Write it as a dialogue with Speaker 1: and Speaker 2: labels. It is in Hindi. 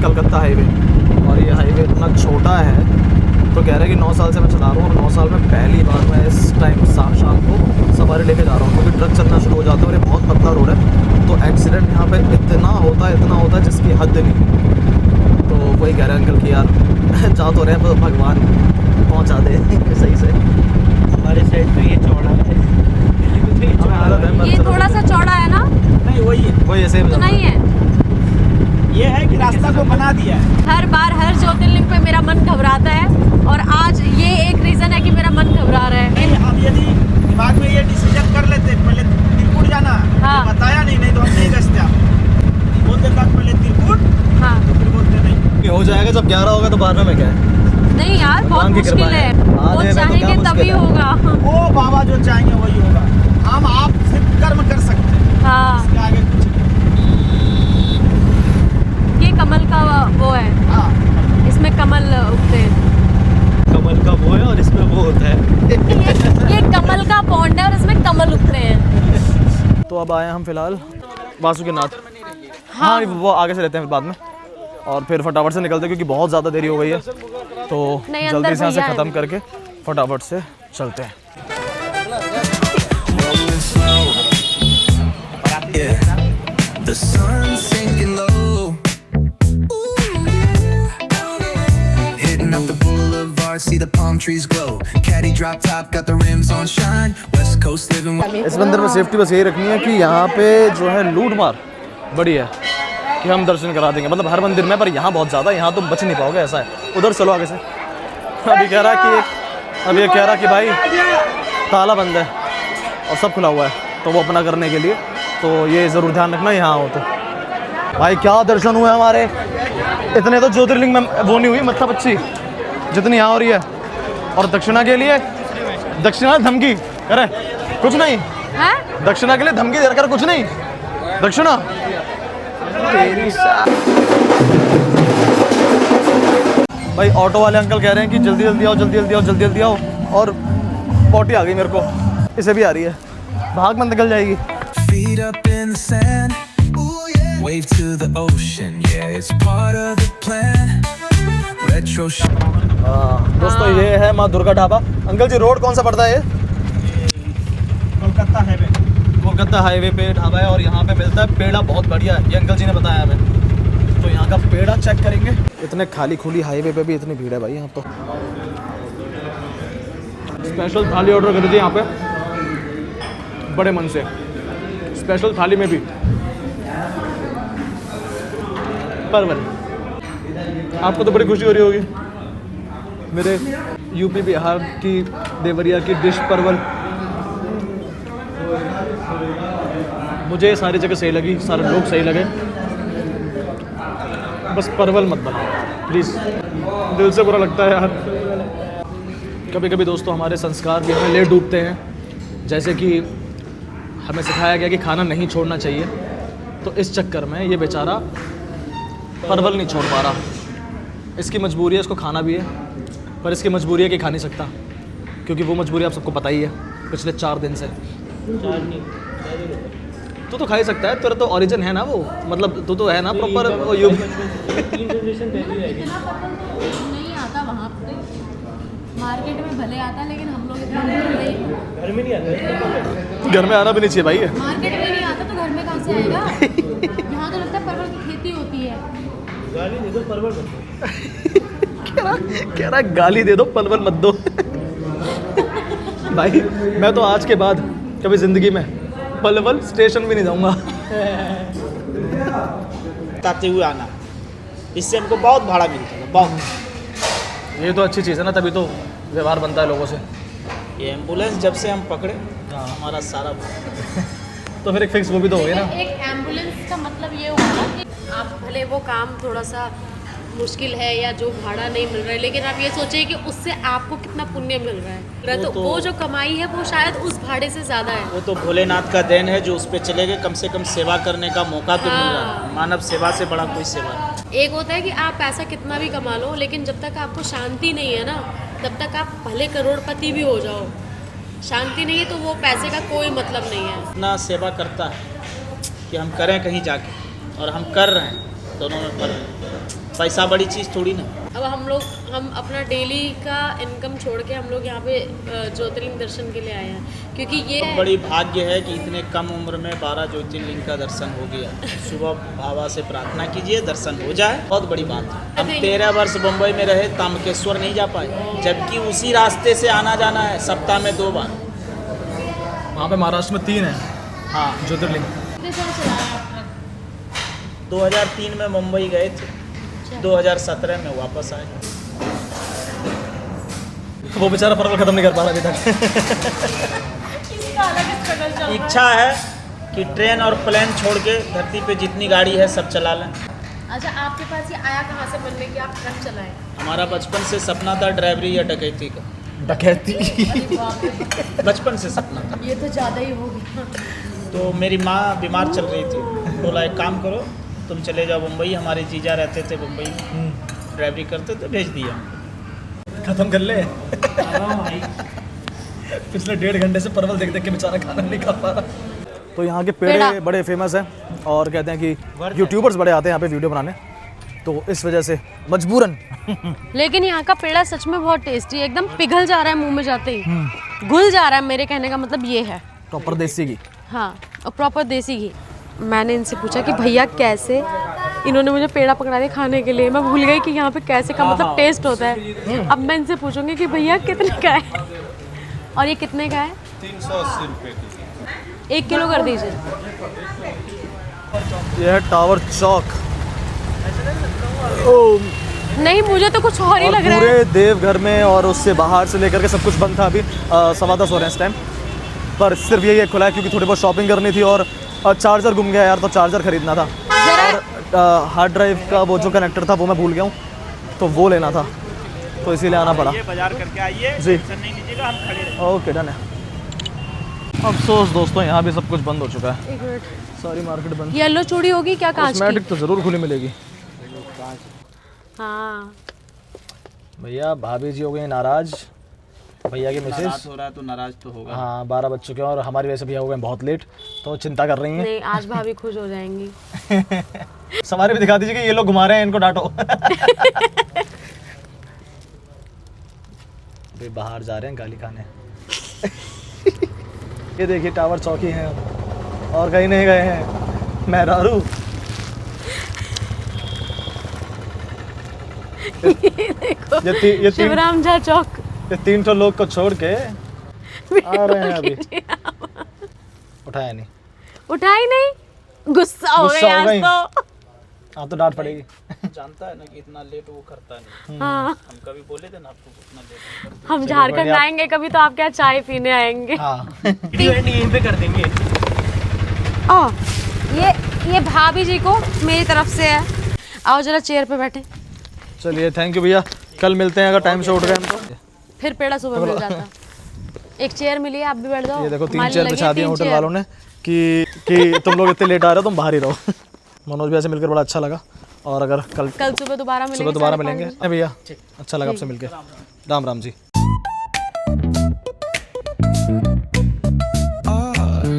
Speaker 1: कलकत्ता हाईवे, और ये हाईवे इतना छोटा है तो कह रहे हैं कि 9 साल से मैं चला रहा हूँ और 9 साल में पहली बार मैं इस टाइम शाम को सवारी लेके जा रहा हूँ, क्योंकि ट्रक चलना शुरू हो जाता है और ये बहुत पतला रोड है, तो एक्सीडेंट यहाँ पे इतना होता है जिसकी हद नहीं। तो वही कह रहे हैं अंकल कि यार जा तो रहे हैं, पर भगवान पहुँचा दे सही से।
Speaker 2: हमारे साइड तो ये चौड़ा है,
Speaker 3: ये थोड़ा सा चौड़ा है ना?
Speaker 2: नहीं वही
Speaker 1: ऐसे
Speaker 3: तो नहीं है,
Speaker 2: ये है कि रास्ता को बना दिया है।
Speaker 3: हर बार हर ज्योतिर्लिंग पे मेरा मन घबराता है, और आज ये एक रीजन है कि मेरा मन घबरा रहा है।
Speaker 2: नहीं, अब यदि दिमाग में ये डिसीजन कर लेते पहले तिरकुट जाना,
Speaker 3: हाँ।
Speaker 2: बताया नहीं तो हम नहीं गए आप बोलते पहले तिरकुट,
Speaker 3: हाँ
Speaker 2: तो फिर बोलते नहीं
Speaker 1: हो जाएगा। जब 11 होगा तो 12 में क्या है?
Speaker 3: नहीं यार, बहुत मुश्किल है, वो चाहेंगे तभी होगा।
Speaker 2: वो बाबा जो चाहेंगे वही होगा। हम आप सिर्फ कर्म कर सकते हैं,
Speaker 3: हाँ,
Speaker 2: इसके आगे कुछ नहीं।
Speaker 3: ये कमल का वो है,
Speaker 2: हाँ,
Speaker 3: इसमें कमल उगते हैं।
Speaker 1: कमल का वो है और इसमें वो होता है।
Speaker 3: ये कमल का पौंड है और इसमें कमल उगते हैं।
Speaker 1: तो अब आए हम फिलहाल वासुकीनाथ। हाँ, वो आगे से रहते हैं फिर बाद में, और फिर फटाफट से निकलते हैं क्योंकि बहुत ज़्यादा देरी हो गई है, तो
Speaker 3: नहीं,
Speaker 1: जल्दी से यहाँ से
Speaker 3: भैया
Speaker 1: ख़त्म करके फटाफट से चलते हैं।
Speaker 4: The sun's sinking low. Hitting up the boulevard, see the palm trees glow. Caddy drop top, got the rims on shine. West Coast living.
Speaker 1: इस मंदिर में सेफ्टी बस यही रखनी है कि यहाँ पे जो है लूट मार बड़ी है, कि हम दर्शन करा देंगे। मतलब हर मंदिर में, पर यहाँ बहुत ज़्यादा, यहाँ तुम बच नहीं पाओगे, ऐसा है। उधर चलो आगे से। अभी कह रहा कि भाई ताला बंद है और सब खुला हुआ है, तो वो अपना करने के लिए, तो ये ज़रूर ध्यान रखना यहाँ हो तो। भाई क्या दर्शन हुए हमारे, इतने तो ज्योतिर्लिंग में वो नहीं हुई मत्था बच्ची जितनी यहाँ हो रही है। और दक्षिणा के लिए धमकी अरे कुछ नहीं, दक्षिणा के लिए धमकी दे रखा, कुछ नहीं दक्षिणा। भाई ऑटो वाले अंकल कह रहे हैं कि जल्दी जल्दी आओ, और पोटी आ गई मेरे को, इसे भी आ रही है, भाग में निकल जाएगी।
Speaker 4: Feet up in the sand. Wave to the ocean. Yeah, it's part of the plan. Retro.
Speaker 1: दोस्तों ये है माँ दुर्गा ढाबा। अंकल जी रोड कौन सा पड़ता है ये?
Speaker 2: कोलकाता हाईवे।
Speaker 1: कोलकाता हाईवे पे ढाबा है, और यहाँ पे मिलता है पेड़ा, बहुत बढ़िया है, ये अंकल जी ने बताया हमें। तो यहाँ का पेड़ा चेक करेंगे। इतने खाली खुली हाईवे पे भी इतनी भीड़ है भाई यहाँ तो। स्पेशल थाली ऑर्डर करी थी यहाँ पे बड़े मन से, स्पेशल थाली में भी परवल। आपको तो बड़ी खुशी हो रही होगी, मेरे यूपी बिहार की देवरिया की डिश परवल। मुझे सारी जगह सही लगी, सारे लोग सही लगे, बस परवल मत बनाओ प्लीज़, दिल से बुरा लगता है यार। कभी कभी दोस्तों हमारे संस्कार भी हमें ले डूबते हैं, जैसे कि हमें सिखाया गया कि खाना नहीं छोड़ना चाहिए, तो इस चक्कर में ये बेचारा परवल नहीं छोड़ पा रहा। इसकी मजबूरी है, इसको खाना भी है, पर इसकी मजबूरी है कि खा नहीं सकता, क्योंकि वो मजबूरी आप सबको पता ही है पिछले 4 दिन से। तू तो खा ही सकता है, तेरा तो ओरिजिन है ना वो, मतलब तू तो है ना प्रॉपर यू।
Speaker 3: नहीं आता वहाँ पे, मार्केट में भले आता है, लेकिन हम लोग इतना घर में नहीं आता।
Speaker 1: घर में आना भी नहीं चाहिए भाई।
Speaker 3: मार्केट में नहीं आता तो घर में कहाँ से आएगा? यहाँ तो लगता है परवल की खेती होती है।
Speaker 2: गाली दे दो परवल मत दो।
Speaker 1: कह रहा गाली दे दो परवल मत दो। भाई मैं तो आज के बाद कभी जिंदगी में पलवल स्टेशन भी नहीं जाऊंगा।
Speaker 2: बताते हुए आना, इससे हमको बहुत भाड़ा मिलता है, बहुत।
Speaker 1: ये तो अच्छी चीज़ है ना, तभी तो व्यवहार बनता है लोगों से।
Speaker 2: ये एम्बुलेंस जब से हम पकड़े, हमारा सारा
Speaker 1: तो फिर एक फिक्स वो भी तो हो गया ना।
Speaker 3: एक एम्बुलेंस का मतलब ये हुआ ना कि आप भले वो काम थोड़ा सा मुश्किल है या जो भाड़ा नहीं मिल रहा है, लेकिन आप ये सोचिए कि उससे आपको कितना पुण्य मिल रहा है। तो वो जो कमाई है वो शायद उस भाड़े से ज़्यादा है।
Speaker 2: वो तो भोलेनाथ का देन है जो उस पर चले गए, कम से कम सेवा करने का मौका तो मिल रहा है। मानव सेवा से बड़ा कोई सेवा है।
Speaker 3: एक होता है कि आप पैसा कितना भी कमा लो, लेकिन जब तक आपको शांति नहीं है ना, तब तक आप भले करोड़पति भी हो जाओ, शांति नहीं है तो वो पैसे का कोई मतलब नहीं है।
Speaker 2: इतना सेवा करता है कि हम करें कहीं जाके, और हम कर रहे हैं, दोनों में फर्क है। पैसा बड़ी चीज़ थोड़ी ना।
Speaker 3: अब हम अपना डेली का इनकम छोड़ के हम लोग यहाँ पे ज्योतिर्लिंग दर्शन के लिए आए हैं, क्योंकि ये
Speaker 2: बहुत बड़ी भाग्य है कि इतने कम उम्र में 12 ज्योतिर्लिंग का दर्शन हो गया। सुबह बाबा से प्रार्थना कीजिए, दर्शन हो जाए, बहुत बड़ी बात है। हम 13 वर्ष मुंबई में रहे, ताम्रकेश्वर नहीं जा पाए, जबकि उसी रास्ते से आना जाना है सप्ताह में 2 बार।
Speaker 1: वहाँ पे महाराष्ट्र में 3 है
Speaker 2: हाँ,
Speaker 1: ज्योतिर्लिंग।
Speaker 3: कितने साल चला है आपका?
Speaker 2: 2003 में मुंबई गए थे, 2017 में वापस आए।
Speaker 1: वो बेचारा परवल खत्म नहीं कर पा रहा अभी तक।
Speaker 3: किसी का अलग स्ट्रगल चल रहा है।
Speaker 2: इच्छा है कि ट्रेन और प्लेन छोड़ के धरती पे जितनी गाड़ी है सब चला लें।
Speaker 3: अच्छा, आपके पास ये आया कहाँ से बनने की आप ट्रक चलाएं?
Speaker 2: हमारा बचपन से सपना था ड्राइवरी या डकैती का,
Speaker 1: डकैती।
Speaker 2: बचपन से सपना था।
Speaker 3: ये तो ज़्यादा ही हो गया।
Speaker 2: तो मेरी माँ बीमार चल रही थी, बोला एक काम करो तुम चले जाओ मुंबई। हमारे जीजा रहते थे मुंबई में, ड्राइवरी करते थे, भेज दिया।
Speaker 1: खत्म कर ले। पिछले 1.5 घंटे से परवल देख देख के बेचारा खाना नहीं खा पा रहा। तो यहाँ के पेड़े बड़े फेमस हैं और कहते हैं कि यूट्यूबर्स बड़े आते हैं यहाँ पे वीडियो बनाने, तो इस वजह से मजबूरन।
Speaker 3: लेकिन यहाँ का पेड़ा सच में बहुत टेस्टी है, एकदम पिघल जा रहा है मुंह में जाते ही, घुल जा रहा है। मेरे कहने का मतलब ये है,
Speaker 1: प्रॉपर देसी घी।
Speaker 3: हाँ, और प्रॉपर देसी घी। मैंने इनसे पूछा कि भैया कैसे, इन्होंने मुझे पेड़ा पकड़ा दिया खाने के लिए। मैं भूल गई कि यहाँ पे कैसे का मतलब टेस्ट होता है। अब मैं इनसे पूछूंगी कि भैया कितने का है, और ये कितने का है?
Speaker 5: 380 रुपये की।
Speaker 3: 1 किलो कर दीजिए।
Speaker 1: यह है टावर चौक।
Speaker 3: नहीं, मुझे तो कुछ और ही लग रहा है।
Speaker 1: पूरे देवघर में और उससे बाहर से लेकर के सब कुछ बंद था अभी। 10:15 हो रहे हैं इस टाइम, पर सिर्फ यही एक खुला है क्योंकि थोड़ी बहुत शॉपिंग करनी थी और चार्जर गुम गया यार, तो चार्जर खरीदना था और हार्ड ड्राइव का वो जो कनेक्टर था वो मैं भूल गया हूँ, तो वो लेना था, तो इसीलिए आना पड़ा।
Speaker 2: ये बाजार करके आइए
Speaker 1: जी,
Speaker 2: नहीं लीजिएगा, हम खड़े रहेंगे।
Speaker 1: ओके डन है। अफसोस दोस्तों, यहाँ भी सब कुछ बंद हो चुका है,
Speaker 3: एक मिनट,
Speaker 1: सारी मार्केट बंद।
Speaker 3: येलो चूड़ी होगी क्या कांच की?
Speaker 1: कॉस्मेटिक तो ज़रूर खुली मिलेगी।
Speaker 3: हाँ,
Speaker 1: भैया भाभी जी हो गई नाराज, भैया की
Speaker 2: नाराज
Speaker 1: मिसेज।
Speaker 2: हो रहा है तो नाराज तो होगा।
Speaker 1: हाँ, 12 बज चुके हैं और हमारी वजह से भैया हो गए बहुत लेट, तो चिंता कर रही हैं।
Speaker 3: नहीं, आज भाभी खुश हो जाएंगी।
Speaker 1: सवारी भी दिखा दीजिए कि ये लोग घुमा रहे हैं, इनको डांटो। अभी बाहर जा रहे हैं गाली खाने। ये देखिए टावर चौकी है और कहीं नहीं गए हैं। मेहरारू ये
Speaker 3: शिवराम झा चौक।
Speaker 1: 3 ठो लोग को छोड़ के आ रहे हैं अभी। उठाया नहीं,
Speaker 3: उठाई नहीं, गुस्सा हो
Speaker 1: गुस्सा
Speaker 3: गया
Speaker 1: हो गई।
Speaker 3: आज तो।
Speaker 1: हाँ, तो डांट पड़ेगी।
Speaker 2: जानता है ना कि इतना लेट वो करता नहीं।
Speaker 3: हाँ,
Speaker 2: हम कभी बोले थे ना आपको इतना लेट नहीं करते।
Speaker 3: हम झारखंड आएंगे कभी तो आपके यहाँ चाय पीने आएंगे।
Speaker 1: हाँ।
Speaker 2: यहीं पे कर देंगे।
Speaker 3: ओ, ये भाभी जी को मेरी तरफ से है। आओ जरा चेयर पे बैठे।
Speaker 1: चलिए, थैंक यू भैया, कल मिलते हैं अगर टाइम से उठ गए हम तो।
Speaker 3: फिर पेड़ा सुबह मिल जाता। एक चेयर मिली है, आप भी बैठ जाओ।
Speaker 1: ये देखो 3
Speaker 3: हमारी
Speaker 1: चेयर
Speaker 3: लगी
Speaker 1: बिछा दिए
Speaker 3: 3
Speaker 1: होटल
Speaker 3: चेयर।
Speaker 1: वालों ने कि तुम लोग इतने लेट आ रहे हो, तुम बाहर ही रहो। मनोज भैया से मिलकर बड़ा अच्छा लगा, और अगर कल
Speaker 3: सुबह दोबारा मिलेंगे।
Speaker 1: सुबह दोबारा
Speaker 3: 5:30
Speaker 1: मिलेंगे। भैया अच्छा लगा आपसे मिलकर। राम राम जी।